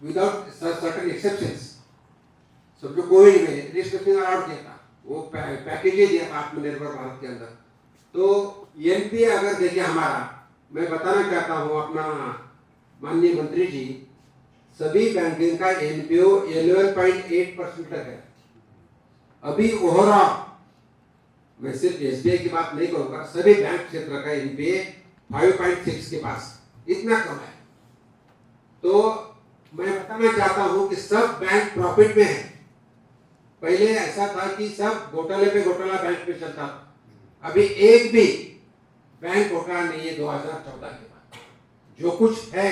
Without certain exceptions. समझो Covid में restriction allowed किया था, वो पैकेज दिया था आत्मनिर्भर भारत के अंदर। तो एनपीए अगर देखिए हमारा, मैं बताना चाहता हूँ अपना माननीय मंत्री जी, सभी बैंकिंग का एनपीओ 11.8% तक है। अभी ओवरऑल मैं सिर्फ एसबीआई की बात नहीं करूंगा, सभी बैंक क्षेत्र का एनपीए 5.6 के पास, इतना कम है। तो मैं बताना चाहता हूं कि सब बैंक प्रॉफिट में है। पहले ऐसा था कि सब घोटाले पे घोटाला बैंक पे चलता था, अभी एक भी बैंक घोटाला नहीं है 2014 के बाद। जो कुछ है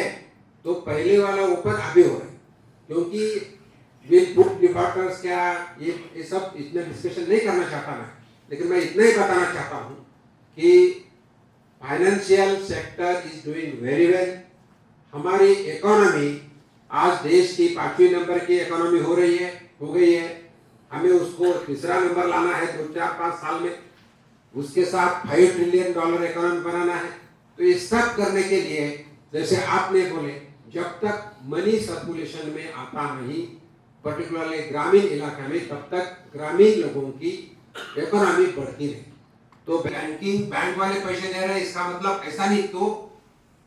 तो पहले वाला ऊपर अभी हो रहा है, क्योंकि बिल बुक डिफॉल्टर्स क्या, ये सब इसमें डिस्कशन नहीं करना चाहता मैं, लेकिन मैं इतना ही बताना चाहता हूं कि financial sector is doing very well. हमारी इकोनॉमी आज देश की 5वीं नंबर की इकोनॉमी हो गई है। हमें उसको तीसरा नंबर लाना है 2-4-5 साल में, उसके साथ $5 ट्रिलियन इकोनॉमी बनाना है। तो ये सब करने के लिए, जैसे आपने बोले, जब तक मनी सर्कुलेशन में आता नहीं, पर्टिकुलरली ग्रामीण इलाके में, तब तक ग्रामीण लोगों की इकोनॉमी बढ़ती रहे। तो बैंक वाले पैसे दे रहे हैं, इसका मतलब ऐसा नहीं तो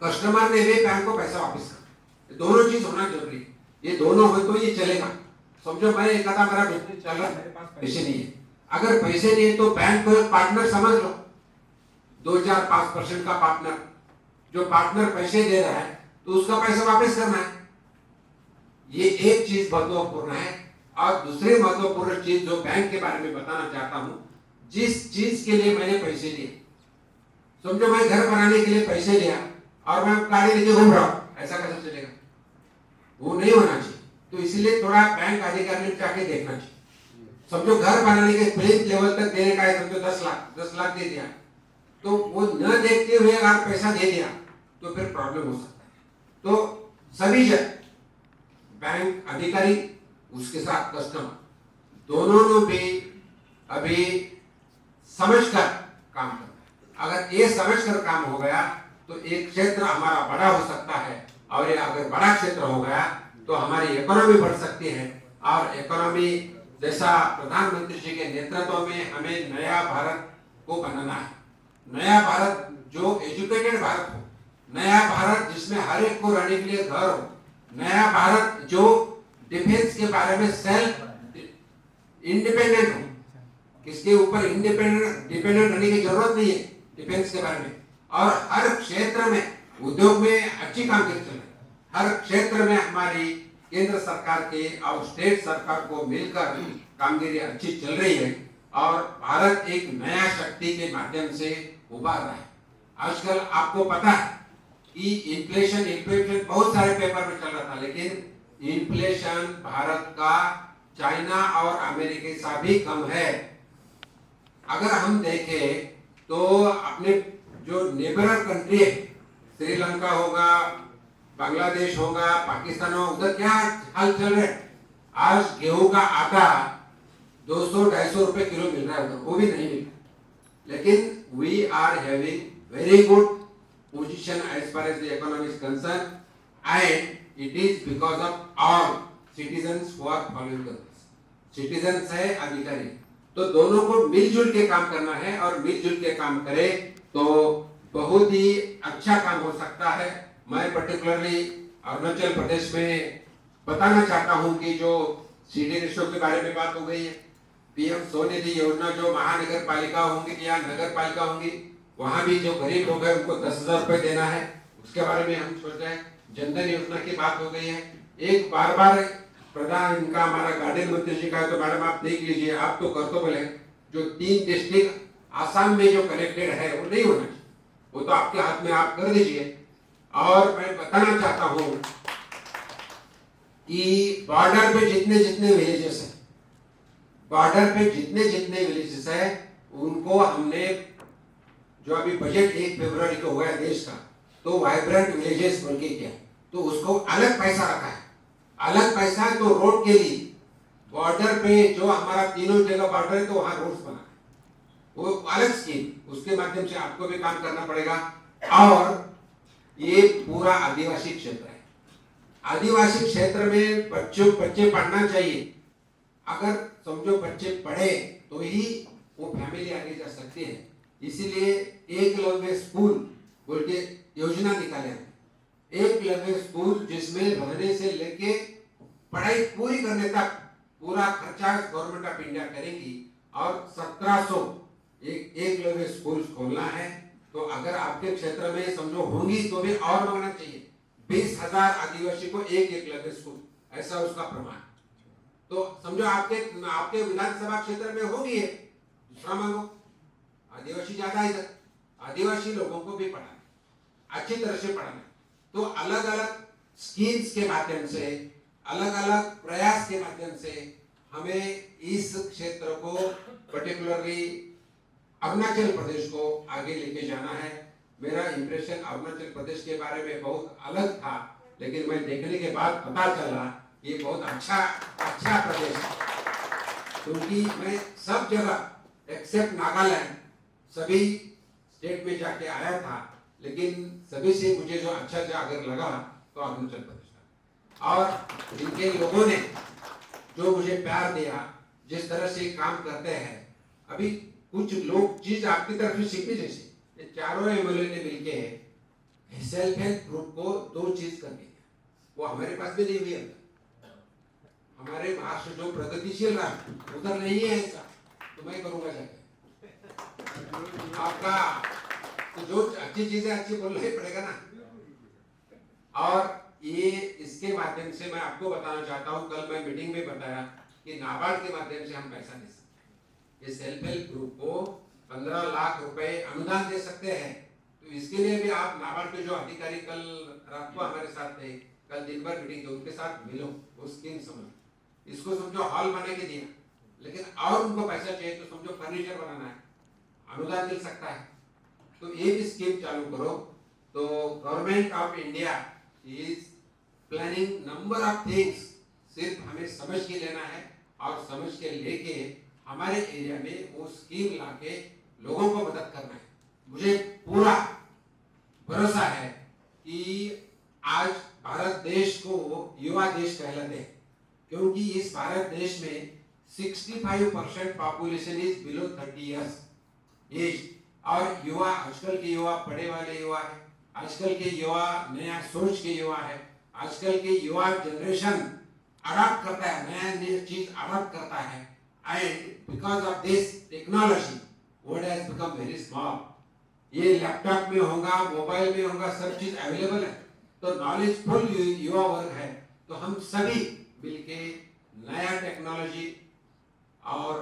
कस्टमर ने भी बैंक को पैसा वापस करना, दोनों चीज होना जरूरी है। ये दोनों हो तो ये चलेगा। समझो मैं एक कथा, मेरा बिजनेस चल रहा है, मेरे पास पैसे नहीं है, अगर पैसे नहीं है तो बैंक को एक पार्टनर समझ लो, 2-4-5% का पार्टनर। जो पार्टनर पैसे दे रहा है तो उसका पैसा वापस करना है। ये एक चीज महत्वपूर्ण है। और दूसरी महत्वपूर्ण चीज जो बैंक के बारे में बताना चाहता हूं, जिस चीज के लिए मैंने पैसे लिए, समझो मैं घर बनाने के लिए पैसे लिया और मैं गाड़ी लेके घूम रहा हूं, ऐसा कैसे चलेगा? वो नहीं होना चाहिए। तो इसलिए थोड़ा बैंक अधिकारी ने जाके देखना चाहिए। समझो घर बनाने के प्लेन लेवल तक देने का है, समझो 10 लाख दे दिया, तो वो न देखते हुए अगर पैसा दे दिया तो फिर प्रॉब्लम हो सकता है। तो सभी जन, बैंक अधिकारी, उसके साथ कस्टमर, दोनों ने भी अभी समझकर काम करना है। अगर ये समझकर काम हो गया तो एक क्षेत्र हमारा बड़ा हो सकता है, और ये अगर बड़ा क्षेत्र हो गया तो हमारी इकोनॉमी बढ़ सकती है। और इकोनॉमी जैसा प्रधानमंत्री जी के नेतृत्व में हमें नया भारत को बनाना है। नया भारत जो एजुकेटेड भारत हो, नया भारत जिसमें हर एक को रहने के लिए घर हो, नया भारत जो डिफेंस के बारे में सेल्फ इंडिपेंडेंट हो, किसके ऊपर डिपेंडेंट रहने की जरूरत नहीं है डिफेंस के बारे में। और हर क्षेत्र में, उद्योग में अच्छी कामगिरी चल रही है, हर क्षेत्र में हमारी केंद्र सरकार के और स्टेट सरकार को मिलकर कामगिरी अच्छी चल रही है, और भारत एक नया शक्ति के माध्यम से उभर रहा है। आजकल आपको पता है कि इन्फ्लेशन बहुत सारे पेपर में चल रहा था, लेकिन इन्फ्लेशन भारत का चाइना और अमेरिका से भी कम है। अगर हम देखें तो अपने जो नेबरर कंट्री है, श्रीलंका होगा, बांग्लादेश होगा, पाकिस्तान होगा, उधर क्या हाल चल रहे हैं? आज गेहूं का आटा 200-250 रुपए किलो मिल रहा है, वो भी नहीं मिल रहा। लेकिन we are having very good position as far as the economy is concern, and it is because of all citizens who are following the rules. Citizens है, अधिकारी, तो दोनों को मिलजुल के काम करना है, और मिलजुल के काम करे तो बहुत ही अच्छा काम हो सकता है। मैं पर्टिकुलरली अरुणाचल प्रदेश में बताना चाहता हूं कि जो सीडी रेशो के बारे में बात हो गई है, पीएम स्वनिधि योजना जो महानगर पालिका होंगी या नगर पालिका होंगी, वहां भी जो गरीब लोग हैं उनको 10,000 रुपए देना है, उसके बारे में हम सोच रहे हैं। जनधन योजना की बात हो गई है। एक बार प्रधान इनका हमारा गार्डन मंत्री जी का है, तो मैडम आप देख लीजिए, आप तो कर तो बोले, जो 3 डिस्ट्रिक्ट आसाम में जो कनेक्टेड है वो नहीं होना चाहिए, वो तो आपके हाथ में, आप कर दीजिए। और मैं बताना चाहता हूं कि बॉर्डर पे जितने विलेजेस हैं, बॉर्डर पे जितने विलेजेस है, उनको हमने जो अभी बजट 1 फरवरी को हुआ है देश का, तो वाइब्रेंट विलेजेस बोल के किया, तो उसको अलग पैसा रखा है। अलग पैसा है तो रोड के लिए, बॉर्डर पे जो हमारा तीनों जगह बॉर्डर है तो वहां रोड्स बना, वो अलग स्कीम, उसके माध्यम से आपको भी काम करना पड़ेगा। और ये पूरा आदिवासी क्षेत्र है, आदिवासी क्षेत्र में बच्चे पढ़ना चाहिए। अगर समझो बच्चे पढ़े तो ही वो फैमिली आगे जा सकती है। इसीलिए एकलव्य स्कूल बोल के योजना निकाले हैं। एकलव्य स्कूल जिसमें रहने से लेके पढ़ाई पूरी करने तक पूरा खर्चा गवर्नमेंट ऑफ इंडिया करेगी। और 1700 एकलव्य स्कूल खोलना है। तो अगर आपके क्षेत्र में समझो होंगी तो भी और मांगना चाहिए। 20,000 आदिवासी को एक एकलव्य स्कूल, ऐसा उसका प्रमाण। तो समझो आपके विधानसभा क्षेत्र में होगी है, दूसरा मांगो। आदिवासी ज्यादा इधर, आदिवासी लोगों को भी पढ़ाना, अच्छी तरह से पढ़ाना। तो अलग अलग स्कीम्स के माध्यम से, अलग अलग प्रयास के माध्यम से हमें इस क्षेत्र को, पर्टिकुलरली अरुणाचल प्रदेश को आगे लेके जाना है। मेरा इंप्रेशन अरुणाचल प्रदेश के बारे में बहुत अलग था, लेकिन मैं देखने के बाद पता चला ये बहुत अच्छा प्रदेश है। क्योंकि मैं सब जगह एक्सेप्ट नागालैंड सभी स्टेट में जाके आया था, लेकिन सभी से मुझे जो अच्छा अगर लगा तो अरुणाचल प्रदेश था। और इनके लोगों ने जो मुझे प्यार दिया, जिस तरह से काम करते हैं, अभी कुछ लोग चीज आपकी तरफ से सीखनी जैसे चारों एमएलए ने मिलके सेल्फ हेल्प ग्रुप को 2 चीज कर दी। वो हमारे पास भी नहीं हुई है। हमारे महाराष्ट्र जो प्रगतिशील राष्ट्र उधर नहीं है ऐसा, तो मैं करूंगा जाके। आपका तो जो अच्छी चीजें अच्छी बोलना ही पड़ेगा ना। और ये इसके माध्यम से मैं आपको बताना चाहता हूँ, कल मैं मीटिंग में बताया कि नाबार्ड के माध्यम से हम पैसा दे सकते हैं। ये सेल्फ हेल्प ग्रुप को 15 लाख रुपए अनुदान दे सकते हैं। तो इसके लिए भी आप नाबार्ड के जो अधिकारी कल रात को हमारे साथ थे, कल दिन भर मीटिंग थी, उनके साथ मिलो, वो स्कीम समझो। इसको समझो हॉल बना के दिया, लेकिन और उनको पैसा चाहिए तो समझो फर्नीचर बनाना है, अनुदान मिल सकता है। तो ये भी स्कीम चालू करो। तो government of India is planning number of things. सिर्फ हमें समझ के लेना है और समझ के लेके हमारे एरिया में वो स्कीम लाके लोगों को मदद करना है। मुझे पूरा भरोसा है कि आज भारत देश को युवा देश कहलाते हैं, क्योंकि इस भारत देश में 65% population is below 30 years age. और युवा, आजकल के युवा पढ़े वाले युवा है, आजकल के युवा नया सोच के युवा है, आजकल के युवा जनरेशन अडॉप्ट करता है, नया चीज अडॉप्ट करता है। And because of this technology world has become very small. ये लैपटॉप में होगा, मोबाइल में होगा, सब चीज अवेलेबल है। तो नॉलेजफुल युवा वर्ग है। तो हम सभी मिलके नया टेक्नोलॉजी और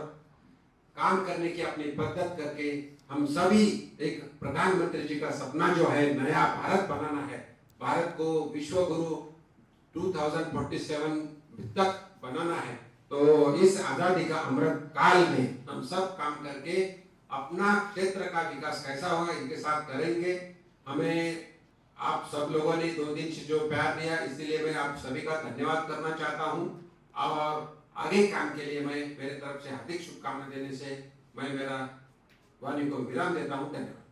काम करने की अपनी पद्धत करके हम सभी एक प्रधानमंत्री जी का सपना जो है नया भारत बनाना है, भारत को विश्व गुरु 2047 तक बनाना है। तो इस आजादी का अमृत काल में हम सब काम करके अपना क्षेत्र का विकास कैसा होगा इनके साथ करेंगे। हमें आप सब लोगों ने 2 दिन से जो प्यार दिया, इसलिए मैं आप सभी का धन्यवाद करना चाहता हूं। और आगे काम के लिए मैं मेरे तरफ से हार्दिक शुभकामना देने से मैं मेरा वाणी को विराम देता हूं। धन्यवाद।